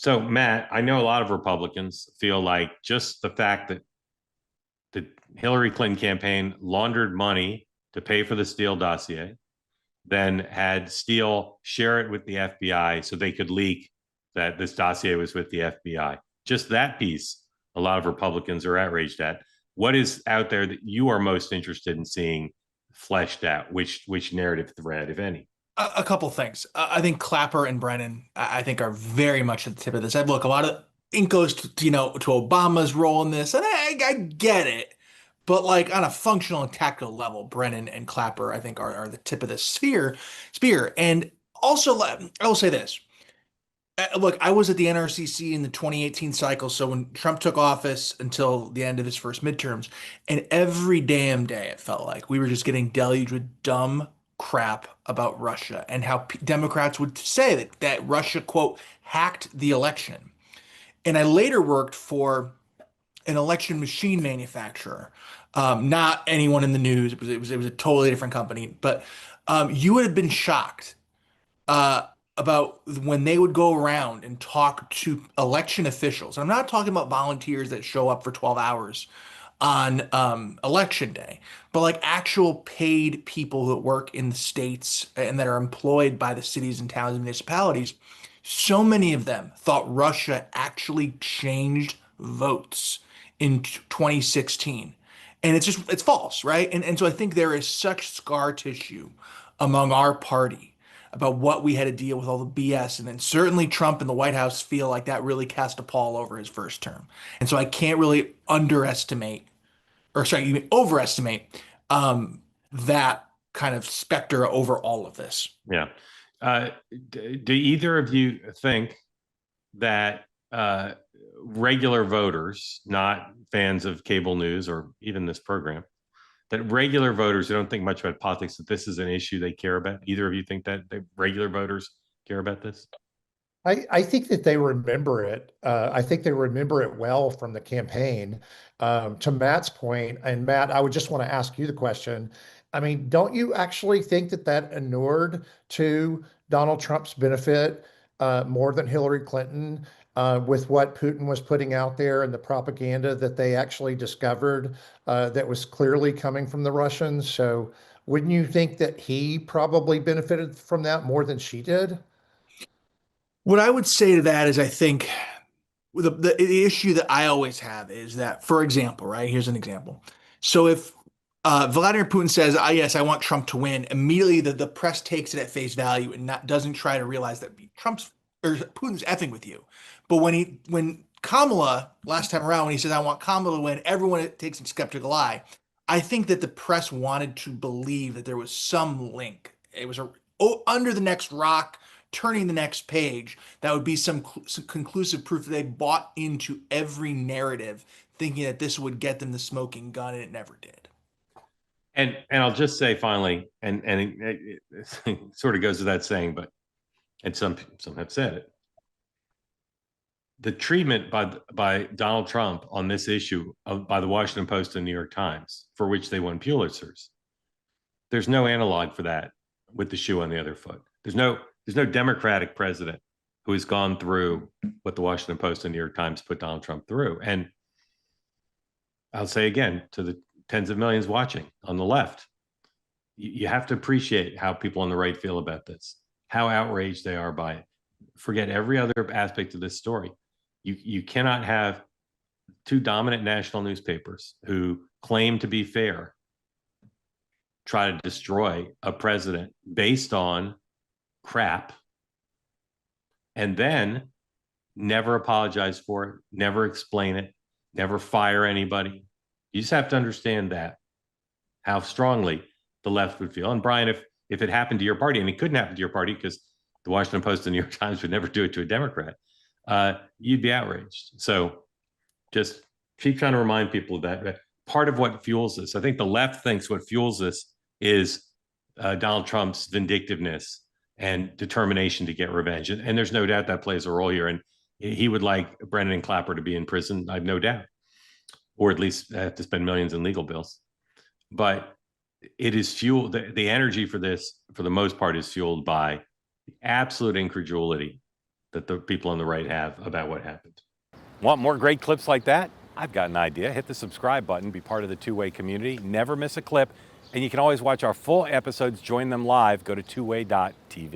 So, Matt, I know a lot of Republicans feel like just the fact that the Hillary Clinton campaign laundered money to pay for the Steele dossier, then had Steele share it with the FBI so they could leak that this dossier was with the FBI. Just that piece, a lot of Republicans are outraged at. What is out there that you are most interested in seeing fleshed out? Which narrative thread, if any? A couple things. I think Clapper and Brennan, I think, are very much at the tip of this. I look, a lot of ink goes to Obama's role in this, and I get it. But like on a functional and tactical level, Brennan and Clapper, I think, are the tip of the spear. And also, I will say this. Look, I was at the NRCC in the 2018 cycle, so when Trump took office until the end of his first midterms, and every damn day it felt like we were just getting deluged with dumb crap about Russia and how Democrats would say that Russia, quote, hacked the election. And I later worked for an election machine manufacturer, not anyone in the news. It was a totally different company, but you would have been shocked about when they would go around and talk to election officials. I'm not talking about volunteers that show up for 12 hours on election day, but like actual paid people that work in the states and that are employed by the cities and towns and municipalities. So many of them thought Russia actually changed votes in 2016. And it's false, right? And so I think there is such scar tissue among our party about what we had to deal with all the BS. And then certainly Trump and the White House feel like that really cast a pall over his first term. And so I can't really underestimate, or sorry, even overestimate that kind of specter over all of this. Yeah. Do either of you think that regular voters, not fans of cable news or even this program, that regular voters who don't think much about politics, that this is an issue they care about? Either of you think that the regular voters care about this? I think that they remember it. I think they remember it well from the campaign. To Matt's point, and Matt, I would just want to ask you the question. I mean, don't you actually think that that inured to Donald Trump's benefit more than Hillary Clinton with what Putin was putting out there and the propaganda that they actually discovered that was clearly coming from the Russians? So wouldn't you think that he probably benefited from that more than she did? What I would say to that is I think the issue that I always have is that, for example, right? Here's an example. So if Vladimir Putin says, yes, I want Trump to win, immediately the press takes it at face value and doesn't try to realize that Trump's or Putin's effing with you. But when Kamala, last time around, when he says, I want Kamala to win, everyone takes a skeptical eye. I think that the press wanted to believe that there was some link. It was under the next rock, turning the next page. That would be some conclusive proof that they bought into every narrative, thinking that this would get them the smoking gun, and it never did. And I'll just say finally, and it sort of goes without saying, but and some have said it. The treatment by Donald Trump on this issue by the Washington Post and New York Times, for which they won Pulitzers, there's no analog for that with the shoe on the other foot. There's no Democratic president who has gone through what the Washington Post and New York Times put Donald Trump through. And I'll say again to the tens of millions watching on the left, you have to appreciate how people on the right feel about this, how outraged they are by it. Forget every other aspect of this story. You cannot have two dominant national newspapers who claim to be fair try to destroy a president based on crap and then never apologize for it, never explain it, never fire anybody. You just have to understand that, how strongly the left would feel. And Brian, if it happened to your party, and it couldn't happen to your party because the Washington Post and New York Times would never do it to a Democrat, you'd be outraged. So just keep trying to remind people of that. Part of what fuels this, I think the left thinks what fuels this is Donald Trump's vindictiveness and determination to get revenge. And there's no doubt that plays a role here. And he would like Brennan and Clapper to be in prison, I've no doubt, or at least have to spend millions in legal bills. But it is fueled, the energy for this, for the most part, is fueled by absolute incredulity that the people on the right have about what happened. Want more great clips like that? I've got an idea. Hit the subscribe button, be part of the Two-Way community, never miss a clip, and you can always watch our full episodes, join them live, go to twoway.tv.